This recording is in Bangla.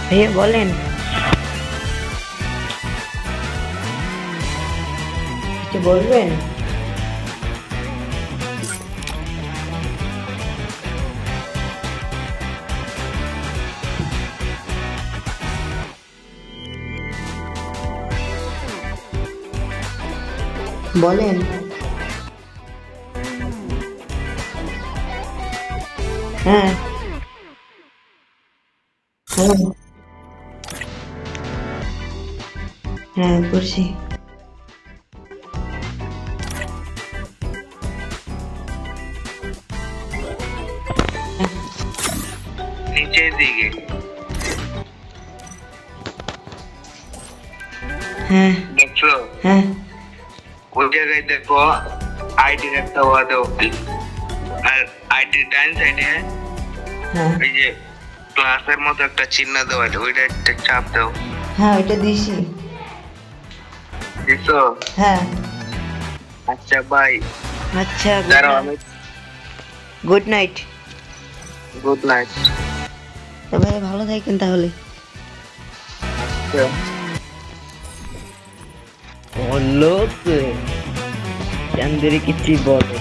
ভাইয়া বলেন, কিছু বলবেন? বলেন। হ্যাঁ হ্যাঁ হ্যাঁ করছি। নিচের দিকে হ্যাঁ দেখছো? হ্যাঁ ওই জায়গায় দেখো আইডির একটা ওয়ার্ড আর আইডির ডান সাইডে হ্যাঁ ওই যে ক্লাসের মতো একটা চিহ্ন দেওয়া আছে, ওইটা একটা চাপ দাও। হ্যাঁ ওইটা দিছি। দেখছো? হ্যাঁ আচ্ছা ভাই, আচ্ছা, দাঁড়াও আমি গুড নাইট। Good night. তবে ভালো থাকেন তাহলে। বললো চান্দের কিছু বলো।